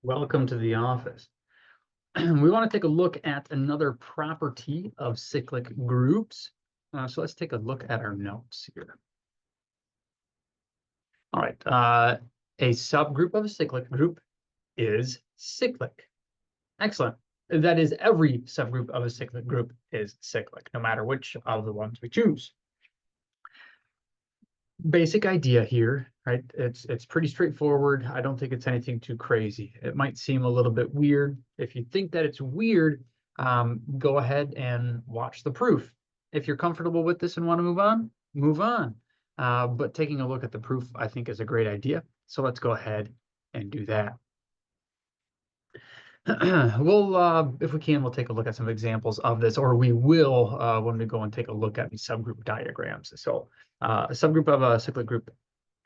Welcome to the office. We want to take a look at another property of cyclic groups. So let's take a look at our notes here. All right. A subgroup of a cyclic group is cyclic. Excellent. That is, every subgroup of a cyclic group is cyclic, no matter which of the ones we choose. Basic idea here, right? It's pretty straightforward. I don't think it's anything too crazy. It might seem a little bit weird. If you think that it's weird, go ahead and watch the proof. If you're comfortable with this and want to move on, move on. But taking a look at the proof, I think, is a great idea. So let's go ahead and do that. We'll, if we can, we'll take a look at some examples of this, or we will when we go and take a look at the subgroup diagrams. So a subgroup of a cyclic group,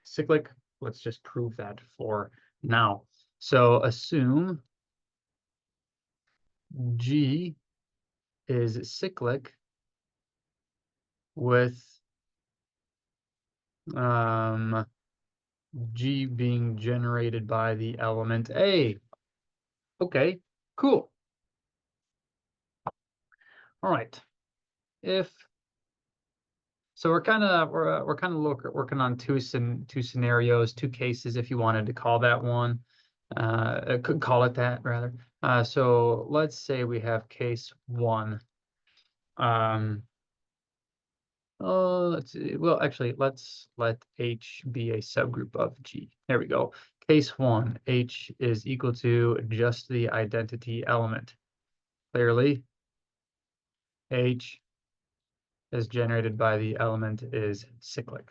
cyclic, let's just prove that for now. So assume G is cyclic with G being generated by the element A. Okay, cool. All right. So we're kind of working on two scenarios, two cases, if you wanted to call that one. Could call it that rather. So let's say we have case one. Let's see. Well, actually, let's let H be a subgroup of G. There we go. Case one, H is equal to just the identity element. Clearly, H is generated by the element is cyclic.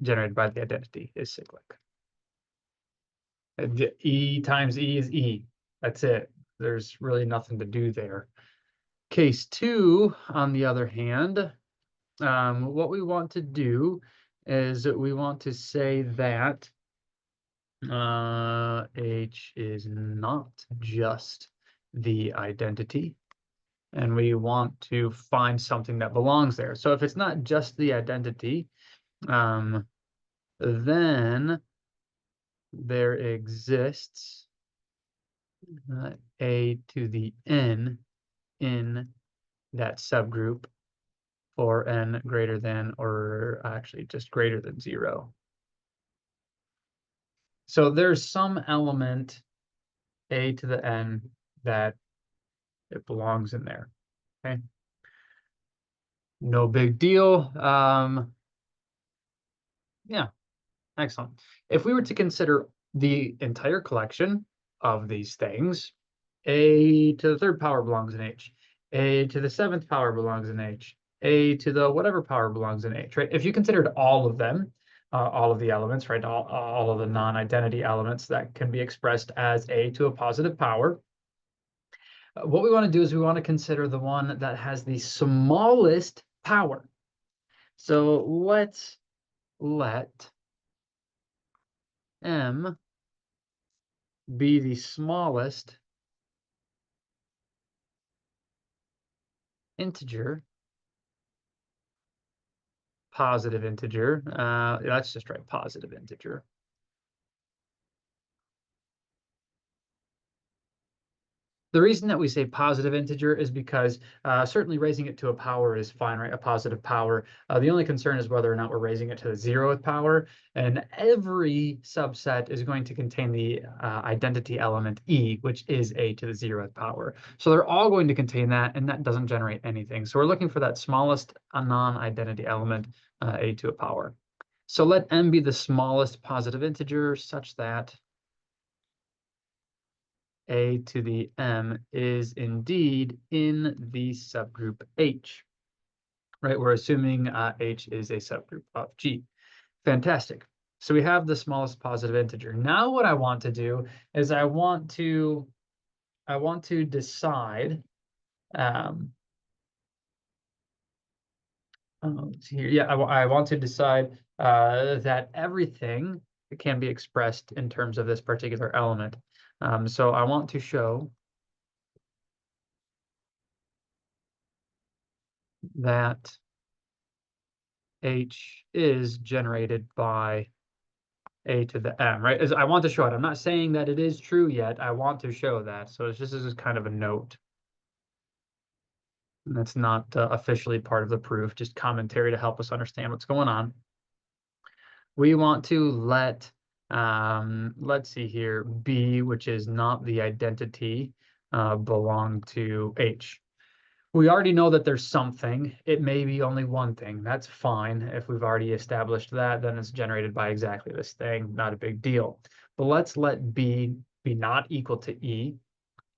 Generated by the identity is cyclic. E times E is E. That's it. There's really nothing to do there. Case two, on the other hand, what we want to do is we want to say that H is not just the identity, and we want to find something that belongs there. So if it's not just the identity, then there exists A to the N in that subgroup for N greater than, or actually just greater than 0. So there's some element A to the N that it belongs in there. Okay. No big deal. Yeah, excellent. If we were to consider the entire collection of these things, A to the third power belongs in H, A to the seventh power belongs in H, A to the whatever power belongs in H, right? If you considered all of them, all of the elements, right, all of the non-identity elements that can be expressed as A to a positive power, what we want to do is we want to consider the one that has the smallest power. So let's let M be the smallest integer, positive integer. Let's just write positive integer. The reason that we say positive integer is because certainly raising it to a power is fine, right? A positive power. The only concern is whether or not we're raising it to the 0th power. And every subset is going to contain the identity element E, which is A to the 0th power. So they're all going to contain that, and that doesn't generate anything. So we're looking for that smallest non-identity element, A to a power. So let M be the smallest positive integer such that A to the M is indeed in the subgroup H, right? We're assuming H is a subgroup of G. Fantastic. So we have the smallest positive integer. Now what I want to do is I want to decide, let's see here. Yeah, I want to decide that everything can be expressed in terms of this particular element. So I want to show that H is generated by a to the m, right? As I want to show it. I'm not saying that it is true yet. I want to show that. So it's just as kind of a note. And that's not officially part of the proof, just commentary to help us understand what's going on. We want to let, let's see here, B, which is not the identity, belong to H. We already know that there's something. It may be only one thing. That's fine. If we've already established that, then it's generated by exactly this thing. Not a big deal. But let's let B be not equal to E.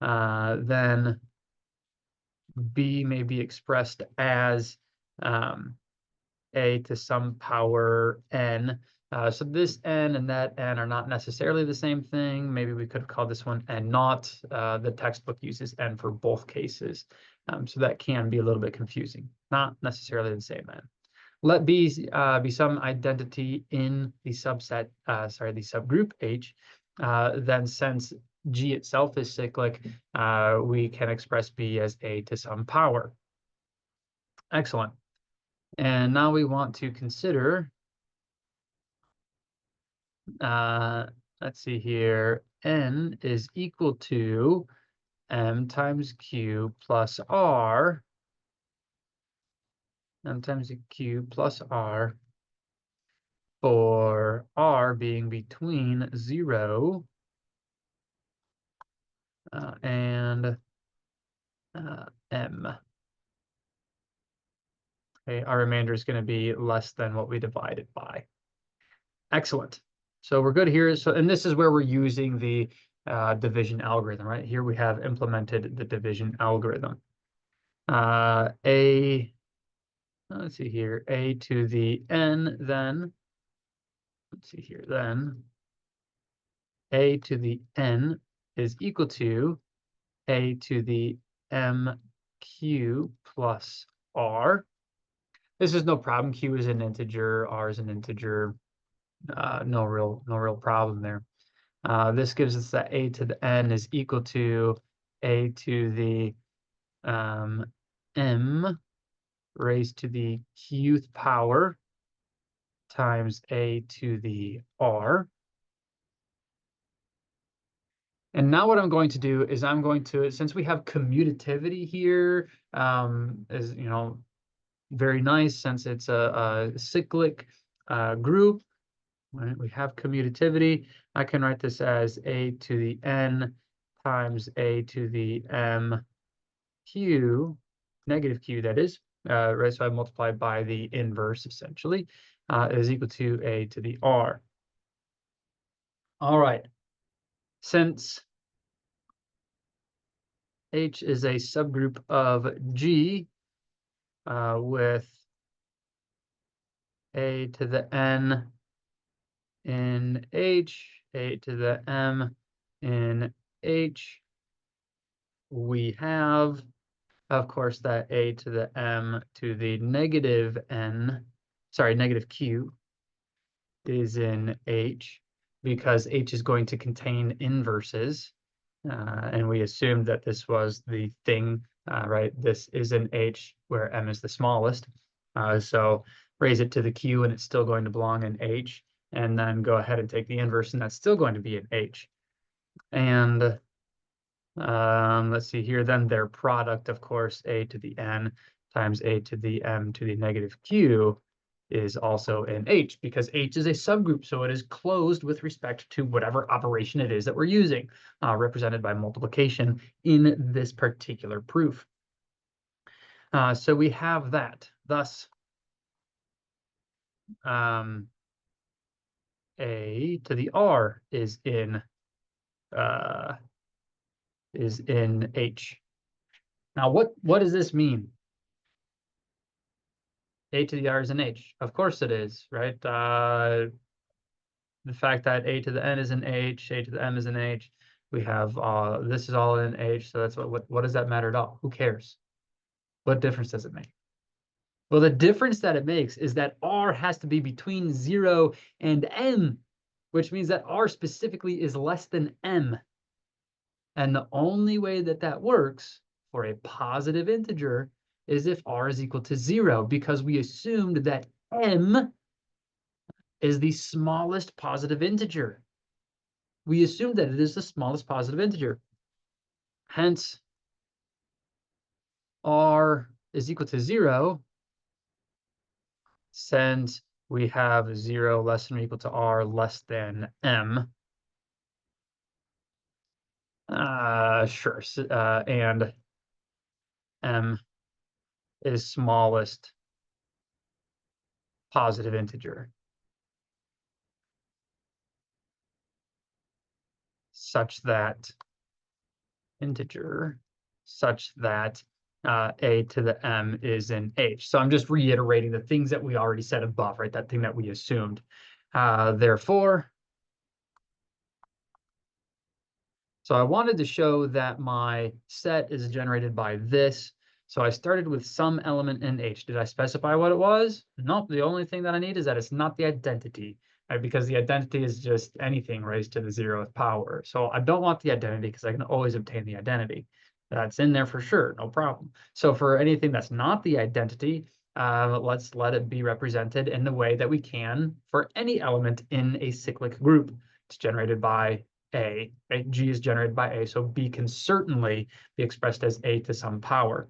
Then B may be expressed as a to some power n. So this n and that n are not necessarily the same thing. Maybe we could have called this one n naught. The textbook uses n for both cases. So that can be a little bit confusing. Not necessarily the same n. Let B be some identity in the subset, the subgroup H. Then since G itself is cyclic, we can express B as a to some power. Excellent. And now we want to consider, let's see here, n is equal to m times q plus r, m times q plus r, for r being between 0 and m. Okay, our remainder is going to be less than what we divided by. Excellent. So we're good here. So, and this is where we're using the division algorithm, right? Here we have implemented the division algorithm. Let's see here, a to the n, then, let's see here, then, a to the n is equal to a to the mq plus r. This is no problem. Q is an integer, r is an integer. No real problem there. This gives us that a to the n is equal to a to the m raised to the qth power times a to the r. And now what I'm going to do is I'm going to, since we have commutativity here, is, you know, very nice since it's a cyclic group. Right? We have commutativity. I can write this as a to the n times a to the m q, negative q that is, right? So I multiply by the inverse essentially, is equal to a to the r. All right. Since H is a subgroup of G with a to the n in H, a to the m in H, we have, of course, that a to the m to the negative n, negative q is in H, because H is going to contain inverses. And we assumed that this was the thing, right? This is an H where m is the smallest. So raise it to the q and it's still going to belong in H. And then go ahead and take the inverse and that's still going to be in H. And let's see here, then their product, of course, a to the n times a to the m to the negative q is also in H, because H is a subgroup, so it is closed with respect to whatever operation it is that we're using, represented by multiplication in this particular proof. So we have that. Thus, a to the r is in H. Now, what does this mean? A to the r is in H. Of course it is, right? The fact that a to the n is in H, a to the m is in H, we have this is all in H, so that's what does that matter at all? Who cares? What difference does it make? Well, the difference that it makes is that r has to be between 0 and m, which means that r specifically is less than m. And the only way that that works for a positive integer is if r is equal to 0, because we assumed that m is the smallest positive integer. We assume that it is the smallest positive integer. Hence, r is equal to 0, since we have 0 less than or equal to r less than m. Sure. And m is smallest positive integer, such that a to the m is in h. So I'm just reiterating the things that we already said above, right? That thing that we assumed. Therefore, so I wanted to show that my set is generated by this. So I started with some element in H. Did I specify what it was? Nope. The only thing that I need is that it's not the identity, right? Because the identity is just anything raised to the 0th power. So I don't want the identity because I can always obtain the identity. That's in there for sure, no problem. So for anything that's not the identity, let's let it be represented in the way that we can for any element in a cyclic group. It's generated by a, right? G is generated by A, so B can certainly be expressed as A to some power.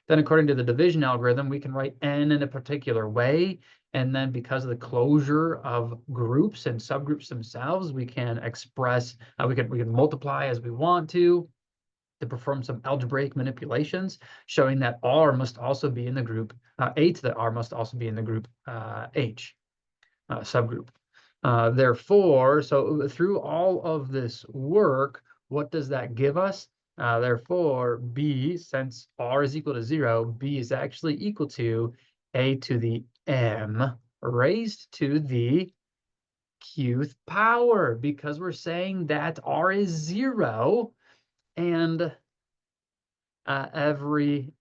Then according to the division algorithm, we can write N in a particular way, and then because of the closure of groups and subgroups themselves, we can express, we can multiply as we want to perform some algebraic manipulations, showing that R must also be in the group, A to the R must also be in the group H subgroup. Therefore, so through all of this work, what does that give us? Therefore, B, since R is equal to 0, B is actually equal to A to the M raised to the qth power, because we're saying that R is 0 and right,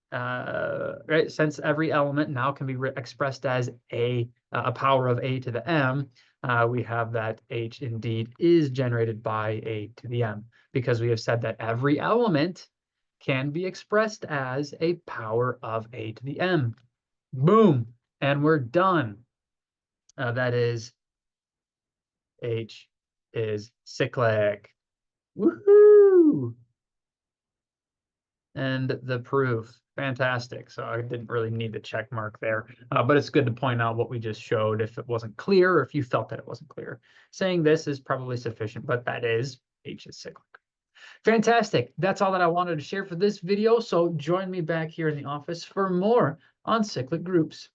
since every element now can be expressed as a power of A to the M, we have that H indeed is generated by A to the M, because we have said that every element can be expressed as a power of A to the M. Boom, and we're done. That is, H is cyclic. Woohoo! And the proof, fantastic. So I didn't really need the check mark there, but it's good to point out what we just showed if it wasn't clear, or if you felt that it wasn't clear. Saying this is probably sufficient, but that is H is cyclic. Fantastic. That's all that I wanted to share for this video. So join me back here in the office for more on cyclic groups.